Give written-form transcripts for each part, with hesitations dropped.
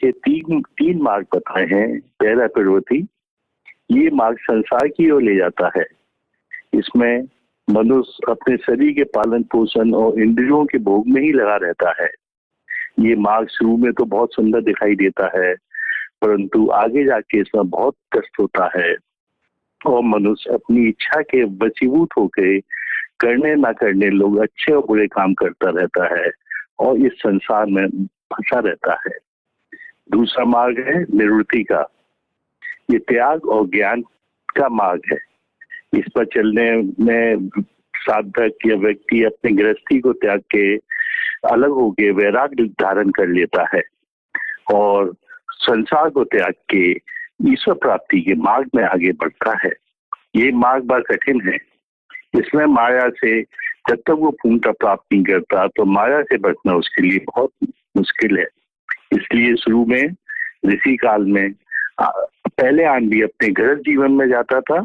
के तीन तीन मार्ग बताए हैं। पहला प्रवृत्ति, ये मार्ग संसार की ओर ले जाता है। इसमें मनुष्य अपने शरीर के पालन पोषण और इंद्रियों के भोग में ही लगा रहता है। ये मार्ग शुरू में तो बहुत सुंदर दिखाई देता है, परंतु आगे जाके इसमें बहुत कष्ट होता है और मनुष्य अपनी इच्छा के वशीभूत होकर करने ना करने लोग अच्छे और बुरे काम करता रहता है और इस संसार में फंसा रहता है। दूसरा मार्ग है निवृत्ति का। ये त्याग और ज्ञान का मार्ग है। इस पर चलने में साधक या व्यक्ति अपनी गृहस्थी को त्याग के अलग होके वैराग्य धारण कर लेता है और संसार को त्याग के ईश्वर प्राप्ति के मार्ग में आगे बढ़ता है। ये मार्ग बड़ा कठिन है। इसमें माया से जब तक वो पूर्णता प्राप्त नहीं करता तो माया से बचना उसके लिए बहुत मुश्किल है। इसलिए शुरू में ऋषि काल में पहले आदमी अपने गृहस्थ जीवन में जाता था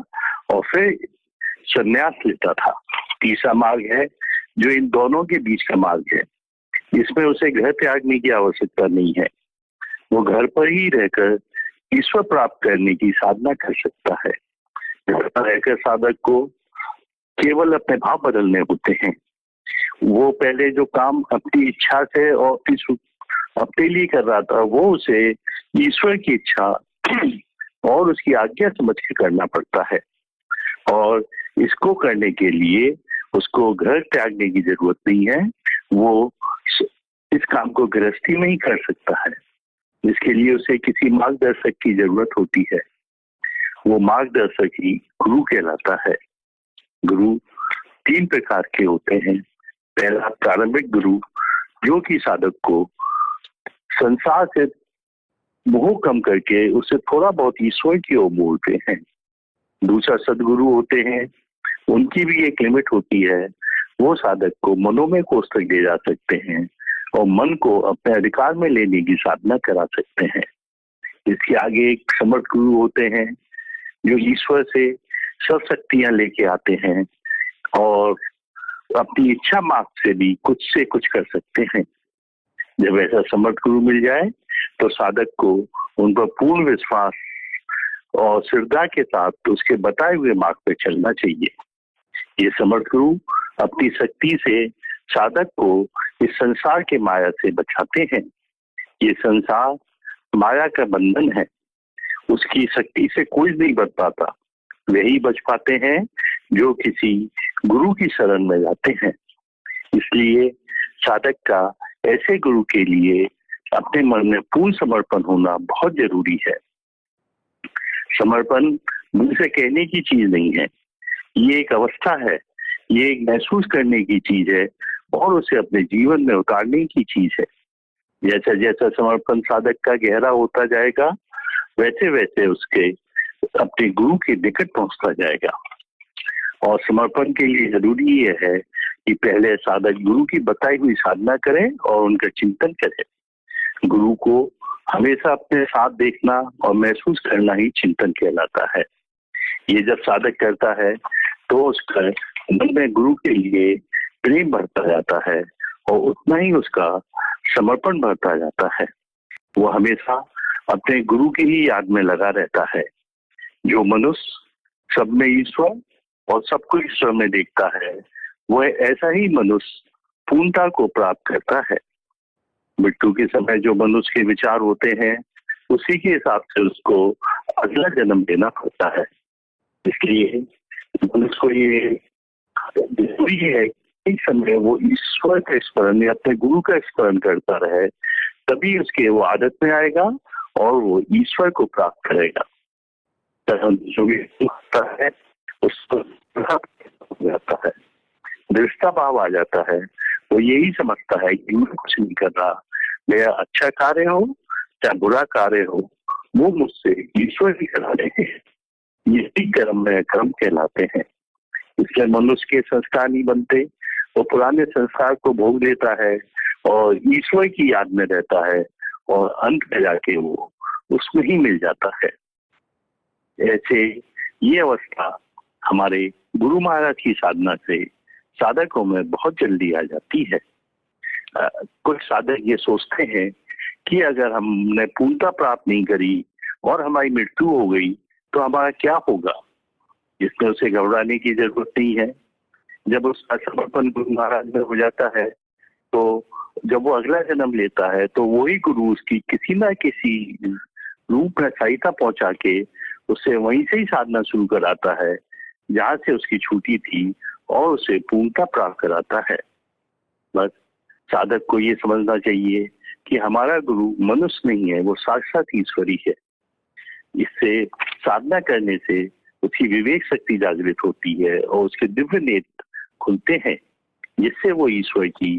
और फिर संन्यास लेता था। तीसरा मार्ग है जो इन दोनों के बीच का मार्ग है। इसमें उसे घर त्यागने की आवश्यकता नहीं है। वो घर पर ही रहकर ईश्वर प्राप्त करने की साधना कर सकता है। घर पर रहकर साधक को केवल अपने भाव बदलने होते हैं। वो पहले जो काम अपनी इच्छा से और अपने लिए कर रहा था वो उसे ईश्वर की इच्छा और उसकी आज्ञा समझ के करना पड़ता है और इसको करने के लिए उसको घर त्यागने की जरूरत नहीं है। वो इस काम को गृहस्थी में ही कर सकता है। इसके लिए उसे किसी मार्गदर्शक की जरूरत होती है। वो मार्गदर्शक ही गुरु कहलाता है। गुरु तीन प्रकार के होते हैं। पहला प्रारंभिक गुरु, जो कि साधक को संसार से मोह कम करके उसे थोड़ा बहुत ईश्वर की ओर मोड़ते हैं। दूसरा सदगुरु होते हैं। उनकी भी एक लिमिट होती है। वो साधक को मनोमय कोष तक ले जा सकते हैं और मन को अपने अधिकार में लेने की साधना करा सकते हैं। इसके आगे एक समर्थ गुरु होते हैं जो ईश्वर से सब शक्तियां लेके आते हैं और अपनी इच्छा मार्ग से भी कुछ से कुछ कर सकते हैं। जब ऐसा समर्थ गुरु मिल जाए तो साधक को उन पर पूर्ण विश्वास और श्रद्धा के साथ उसके बताए हुए मार्ग पर चलना चाहिए। ये समर्थ गुरु अपनी शक्ति से साधक को इस संसार के माया से बचाते हैं। ये संसार माया का बंधन है। उसकी शक्ति से कोई नहीं बच पाता। वही बच पाते हैं जो किसी गुरु की शरण में जाते हैं। इसलिए साधक का ऐसे गुरु के लिए अपने मन में पूर्ण समर्पण होना बहुत जरूरी है। समर्पण मुंह से कहने की चीज नहीं है। ये एक अवस्था है। ये एक महसूस करने की चीज है और उसे अपने जीवन में उतारने की चीज है। जैसा जैसा समर्पण साधक का गहरा होता जाएगा वैसे वैसे उसके अपने गुरु के निकट पहुंचता जाएगा। और समर्पण के लिए जरूरी यह है कि पहले साधक गुरु की बताई हुई साधना करे और उनका चिंतन करे। गुरु को हमेशा अपने साथ देखना और महसूस करना ही चिंतन कहलाता है। ये जब साधक करता है तो उसका मन में गुरु के लिए प्रेम बढ़ता जाता है और उतना ही उसका समर्पण बढ़ता जाता है। वो हमेशा अपने गुरु की ही याद में लगा रहता है। जो मनुष्य सब में ईश्वर और सबको ईश्वर में देखता है वह ऐसा ही मनुष्य पूर्णता को प्राप्त करता है। मृत्यु के समय जो मनुष्य के विचार होते हैं उसी के हिसाब से उसको अगला जन्म देना पड़ता है। इसलिए मनुष्य को ये जरूरी है कि समय वो ईश्वर का स्मरण या अपने गुरु का स्मरण करता रहे, तभी उसके वो आदत में आएगा और वो ईश्वर को प्राप्त करेगा। जो भी है उसको जाता है, दृष्टा भाव आ जाता है। वो यही समझता है कि मैं कुछ नहीं कर रहा, मेरा अच्छा कार्य हो चाहे बुरा कार्य हो वो मुझसे ईश्वर ही करा रहे हैं। यही कर्म में कर्म कहलाते हैं। इसलिए मनुष्य के संस्कार नहीं बनते। वो पुराने संस्कार को भोग लेता है और ईश्वर की याद में रहता है और अंत में जाके वो उसमें ही मिल जाता है। ऐसे ये अवस्था हमारे गुरु महाराज की साधना से साधकों में बहुत जल्दी आ जाती है। कुछ साधक ये सोचते हैं कि अगर हमने पूर्णता प्राप्त नहीं करी और हमारी मृत्यु हो गई तो हमारा क्या होगा, इसमें उसे घबराने की जरूरत नहीं है। जब उसका समर्पण गुरु महाराज में हो जाता है तो जब वो अगला जन्म लेता है तो वही गुरु उसकी किसी ना किसी रूप में सहायता पहुंचा के उससे वहीं से ही साधना शुरू कराता है जहां से उसकी छूटी थी और उसे पूर्णता प्राप्त कराता है। बस साधक को ये समझना चाहिए कि हमारा गुरु मनुष्य नहीं है, वो साक्षात ईश्वरी है। इससे साधना करने से उसकी विवेक शक्ति जागृत होती है और उसके दिव्य नेत्र खुलते हैं, जिससे वो ईश्वर की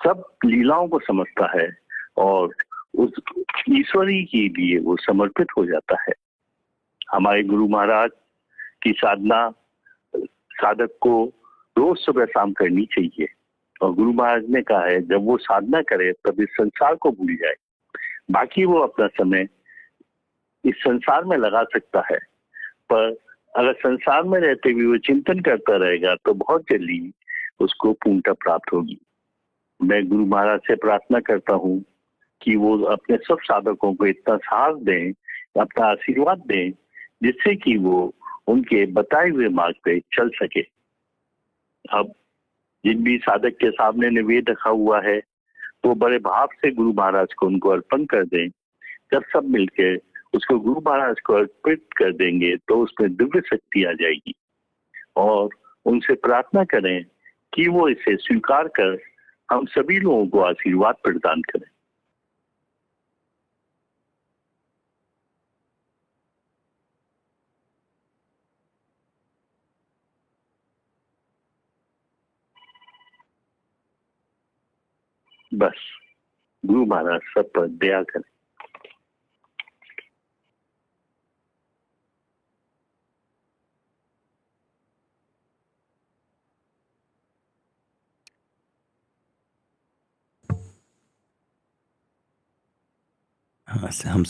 सब लीलाओं को समझता है और उस ईश्वरी के लिए वो समर्पित हो जाता है। हमारे गुरु महाराज की साधना साधक को रोज सुबह शाम करनी चाहिए और गुरु महाराज ने कहा है जब वो साधना करे तब इस संसार को भूल जाए, बाकी वो अपना समय इस संसार में लगा सकता है। पर अगर संसार में रहते हुए वो चिंतन करता रहेगा तो बहुत जल्दी उसको पूर्णता प्राप्त होगी। मैं गुरु महाराज से प्रार्थना करता हूँ कि वो अपने सब साधकों को इतना साहस दें, अपना आशीर्वाद दें, जिससे कि वो उनके बताए हुए मार्ग पे चल सके। अब जिन भी साधक के सामने निवेद रखा हुआ है वो बड़े भाव से गुरु महाराज को उनको अर्पण कर दें। जब सब मिलकर उसको गुरु महाराज को अर्पित कर देंगे तो उसमें दिव्य शक्ति आ जाएगी और उनसे प्रार्थना करें कि वो इसे स्वीकार कर हम सभी लोगों को आशीर्वाद प्रदान करें। बस गुरु महाराज सब पर दया करें। हाँ, हम